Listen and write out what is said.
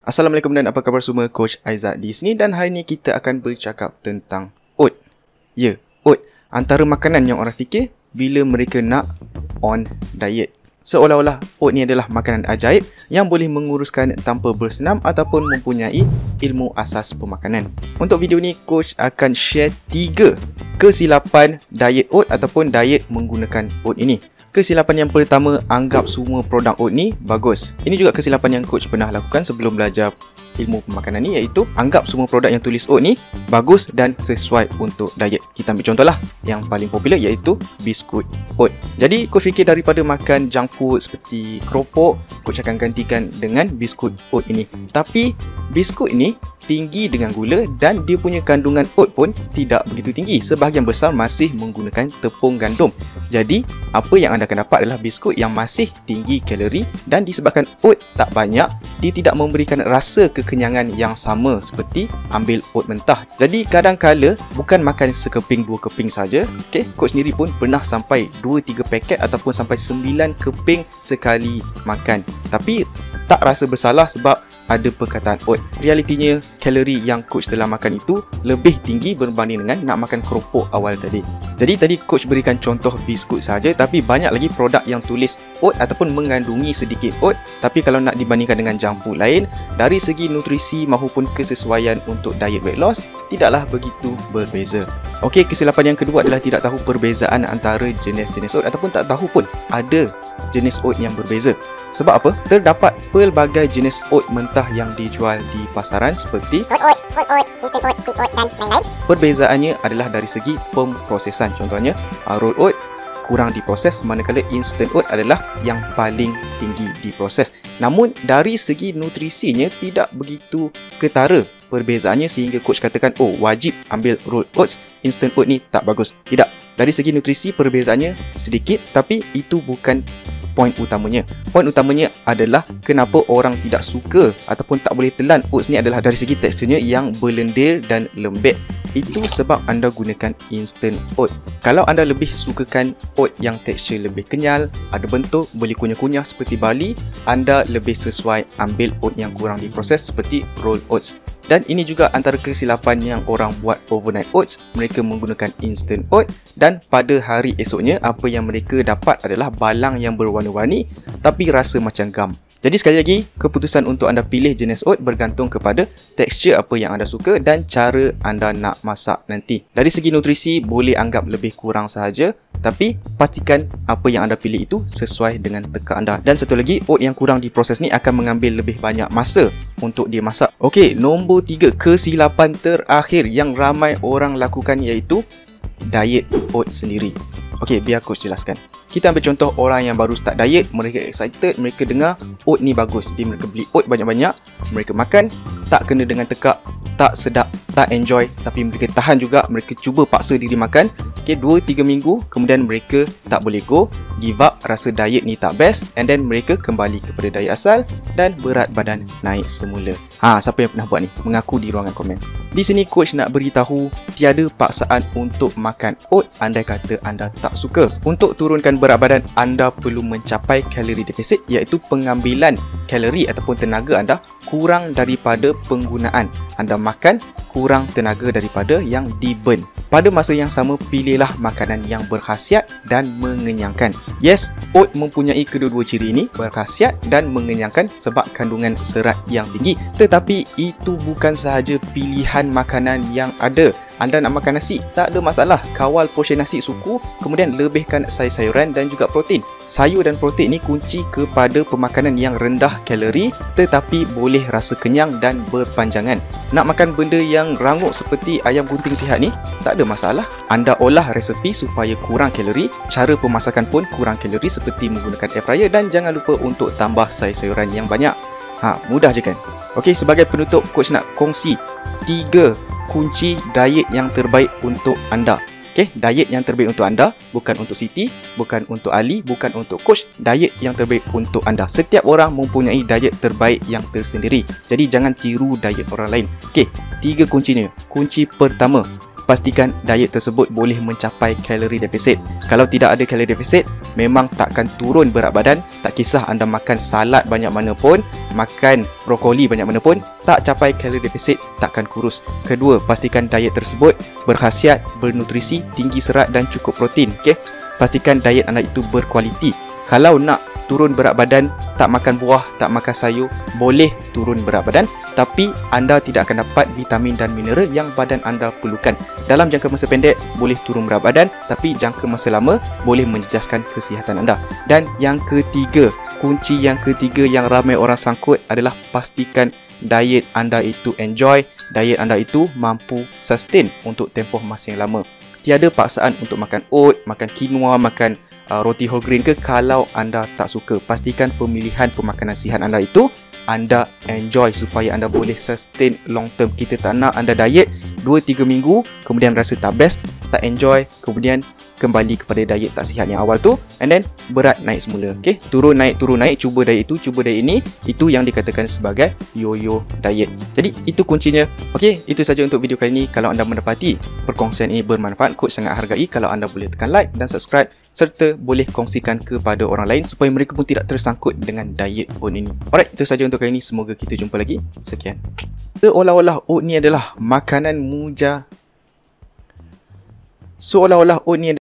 Assalamualaikum dan apa khabar semua, Coach Aizat di sini dan hari ini kita akan bercakap tentang oat. Ya, oat. Antara makanan yang orang fikir bila mereka nak on diet. Seolah-olah oat ni adalah makanan ajaib yang boleh menguruskan tanpa bersenam ataupun mempunyai ilmu asas pemakanan. Untuk video ni, Coach akan share 3 kesilapan diet oat ataupun diet menggunakan oat ini. Kesilapan yang pertama, anggap semua produk oat ni bagus. Ini juga kesilapan yang Coach pernah lakukan sebelum belajar ilmu pemakanan ni, iaitu anggap semua produk yang tulis oat ni bagus dan sesuai untuk diet. Kita ambil contohlah yang paling popular, iaitu biskut oat. Jadi Coach fikir daripada makan junk food seperti keropok, Coach akan gantikan dengan biskut oat ini. Tapi biskut ini tinggi dengan gula dan dia punya kandungan oat pun tidak begitu tinggi. Sebahagian besar masih menggunakan tepung gandum. Jadi apa yang anda akan dapat adalah biskut yang masih tinggi kalori, dan disebabkan oat tak banyak, dia tidak memberikan rasa kekenyangan yang sama seperti ambil oat mentah. Jadi kadang-kala bukan makan sekeping 2 keping saja. Coach sendiri pun pernah sampai 2-3 paket ataupun sampai 9 keping sekali makan. Tapi tak rasa bersalah sebab ada perkataan oat. Realitinya kalori yang Coach telah makan itu lebih tinggi berbanding dengan nak makan keropok awal tadi. Jadi tadi Coach berikan contoh biskut saja, tapi banyak lagi produk yang tulis oat ataupun mengandungi sedikit oat. Tapi kalau nak dibandingkan dengan junk food lain, dari segi nutrisi maupun kesesuaian untuk diet weight loss, tidaklah begitu berbeza. Okey, kesilapan yang kedua adalah tidak tahu perbezaan antara jenis-jenis oat ataupun tak tahu pun ada jenis oat yang berbeza. Sebab apa? Terdapat pelbagai jenis oat mentah yang dijual di pasaran seperti oat, instant oat, quick oat dan lain-lain. Perbezaannya adalah dari segi pemprosesan. Contohnya, roll oat kurang diproses, manakala instant oat adalah yang paling tinggi diproses. Namun dari segi nutrisinya tidak begitu ketara perbezaannya sehingga Coach katakan, oh wajib ambil roll oats, instant oat ni tak bagus. Tidak. Dari segi nutrisi perbezaannya sedikit, tapi itu bukan poin utamanya. Poin utamanya adalah kenapa orang tidak suka ataupun tak boleh telan oats ni adalah dari segi teksturnya yang berlendir dan lembek. Itu sebab anda gunakan instant oat. Kalau anda lebih sukakan oat yang tekstur lebih kenyal, ada bentuk, boleh kunyah-kunyah seperti barley, anda lebih sesuai ambil oat yang kurang diproses seperti roll oats. Dan ini juga antara kesilapan yang orang buat overnight oats. Mereka menggunakan instant oat dan pada hari esoknya apa yang mereka dapat adalah balang yang berwarna-warni tapi rasa macam gam. Jadi sekali lagi, keputusan untuk anda pilih jenis oat bergantung kepada tekstur apa yang anda suka dan cara anda nak masak nanti. Dari segi nutrisi boleh anggap lebih kurang sahaja, tapi pastikan apa yang anda pilih itu sesuai dengan tekak anda. Dan satu lagi, oat yang kurang diproses ni akan mengambil lebih banyak masa untuk dia masak. Okey, nombor 3, kesilapan terakhir yang ramai orang lakukan iaitu diet oat sendiri. Okey, biar Coach jelaskan. Kita ambil contoh orang yang baru start diet, mereka excited, mereka dengar oat ni bagus. Jadi mereka beli oat banyak-banyak, mereka makan, tak kena dengan tekak, tak sedap, tak enjoy, tapi mereka tahan juga, mereka cuba paksa diri makan. Okay, 2-3 minggu, kemudian mereka tak boleh go, give up, rasa diet ni tak best, and then mereka kembali kepada diet asal dan berat badan naik semula. Siapa yang pernah buat ni? Mengaku di ruangan komen. Di sini Coach nak beritahu, tiada paksaan untuk makan oat andai kata anda tak suka. Untuk turunkan berat badan, anda perlu mencapai kalori defisit, iaitu pengambilan kalori ataupun tenaga anda kurang daripada penggunaan. Anda makan kurang tenaga daripada yang di-burn. Pada masa yang sama, pilihlah makanan yang berkhasiat dan mengenyangkan. Yes, oat mempunyai kedua-dua ciri ini, berkhasiat dan mengenyangkan sebab kandungan serat yang tinggi. Tetapi itu bukan sahaja pilihan makanan yang ada. Anda nak makan nasi, tak ada masalah. Kawal porsi nasi suku, kemudian lebihkan sayur-sayuran dan juga protein. Sayur dan protein ni kunci kepada pemakanan yang rendah kalori tetapi boleh rasa kenyang dan berpanjangan. Nak makan benda yang rangup seperti ayam gunting sihat ni, tak ada masalah. Anda olah resepi supaya kurang kalori. Cara pemasakan pun kurang kalori seperti menggunakan air fryer, dan jangan lupa untuk tambah sayur-sayuran yang banyak. Mudah je kan? Okey, sebagai penutup, Coach nak kongsi 3 kunci diet yang terbaik untuk anda. Okey, diet yang terbaik untuk anda, bukan untuk Siti, bukan untuk Ali, bukan untuk Coach. Diet yang terbaik untuk anda. Setiap orang mempunyai diet terbaik yang tersendiri. Jadi jangan tiru diet orang lain. Okey, 3 kuncinya. Kunci pertama, pastikan diet tersebut boleh mencapai kalori defisit. Kalau tidak ada kalori defisit, memang takkan turun berat badan. Tak kisah anda makan salad banyak mana pun, makan brokoli banyak mana pun, tak capai kalori defisit, takkan kurus. Kedua, pastikan diet tersebut berkhasiat, bernutrisi, tinggi serat dan cukup protein. Okey, pastikan diet anda itu berkualiti. Kalau nak turun berat badan, tak makan buah, tak makan sayur, boleh turun berat badan, tapi anda tidak akan dapat vitamin dan mineral yang badan anda perlukan. Dalam jangka masa pendek boleh turun berat badan, tapi jangka masa lama boleh menjejaskan kesihatan anda. Dan yang ketiga, kunci yang ketiga yang ramai orang sangkut adalah pastikan diet anda itu enjoy, diet anda itu mampu sustain untuk tempoh masa yang lama. Tiada paksaan untuk makan oat, makan quinoa, makan roti whole grain ke kalau anda tak suka. Pastikan pemilihan pemakanan sihat anda itu anda enjoy supaya anda boleh sustain long term. Kita tak nak anda diet 2-3 minggu kemudian rasa tak best, tak enjoy, kemudian kembali kepada diet tak sihat yang awal tu, and then berat naik semula. Okay, turun naik, cuba diet itu, cuba diet ini. Itu yang dikatakan sebagai yo-yo diet. Jadi itu kuncinya. Okay, itu saja untuk video kali ini. Kalau anda mendapati perkongsian ini bermanfaat, coach sangat hargai kalau anda boleh tekan like dan subscribe, serta boleh kongsikan kepada orang lain supaya mereka pun tidak tersangkut dengan diet oat ini. Alright, itu saja untuk kali ini. Semoga kita jumpa lagi. Sekian. Seolah-olah oat ni adalah makanan muja. Seolah-olah oat ni